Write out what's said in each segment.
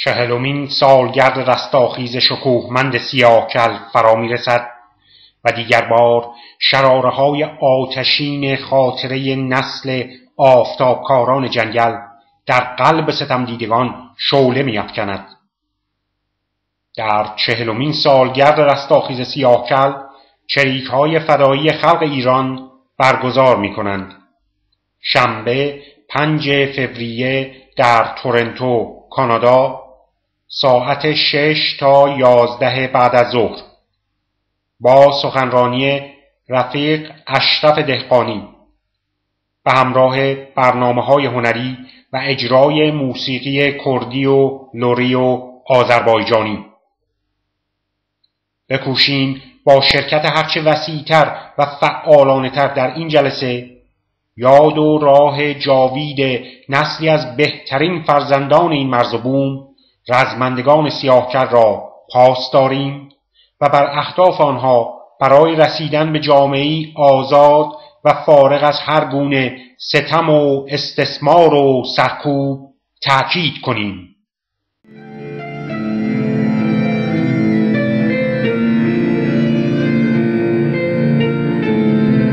40مین سالگرد رستاخیز شکوهمند سیاهکل فرا می‌رسد و دیگر بار شراره‌های آتشین خاطره نسل آفتابکاران جنگل در قلب ستمدیدگان شعله می‌افکند. در 40مین سالگرد رستاخیز سیاهکل چریک‌های فدایی خلق ایران برگزار می‌کنند. شنبه 5 فوریه در تورنتو، کانادا، ساعت 6 تا 11 بعد از ظهر، با سخنرانی رفیق اشرف دهقانی به همراه برنامه‌های هنری و اجرای موسیقی کردی و لری و آذربایجانی. بکوشیم با شرکت هرچه وسیع‌تر و فعالانه‌تر در این جلسه یاد و راه جاوید نسلی از بهترین فرزندان این مرز و بوم، رزمندگان سیاهکل را پاس داریم و بر اهداف آنها برای رسیدن به جامعه‌ای آزاد و فارغ از هر گونه ستم و استثمار و سرکوب تأکید کنیم.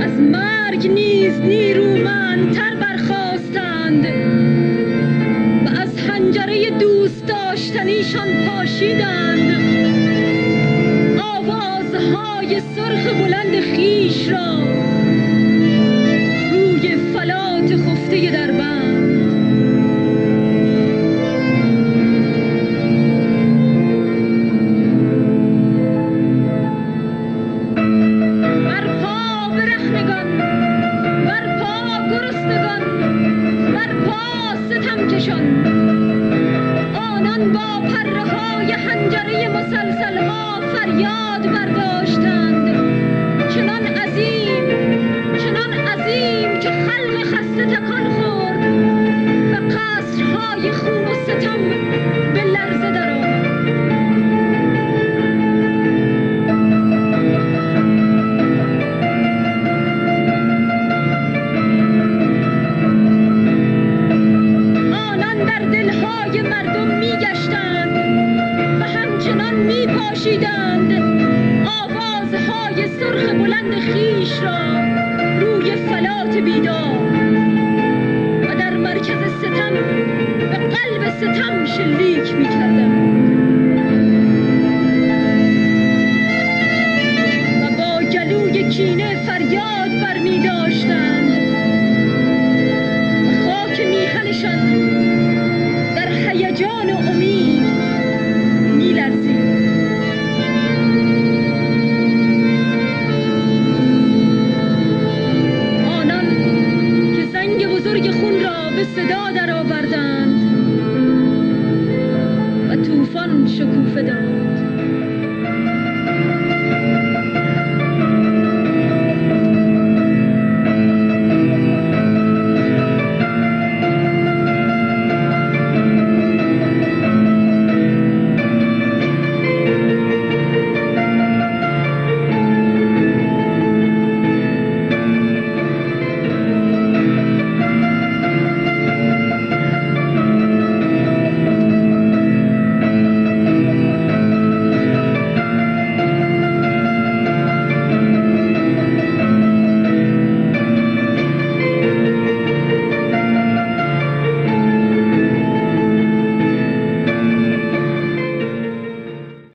از مرگ نیز نیرومندتر برخاستند و از حنجره دوست داشتنیشان پاشیدند. آوازهای سرخ بلند خیش را روی فلات خفته دربند. برپا برهنگان، برپا گرسنگان، برپا ستمکشان. آنان با پره‌های حنجره مسلسل‌ها فریاد برداشتند. چنان عظیم که خلق خسته تکان خورد و قصرهای خون و ستم به لرزه درآمد. آنان در دلهای مردم میگشتند و همچنان میپاشیدند آوازهای سرخ بلند خیش را روی فلات بیدار و در مرکز ستم به قلب ستم شلیک می‌کردند.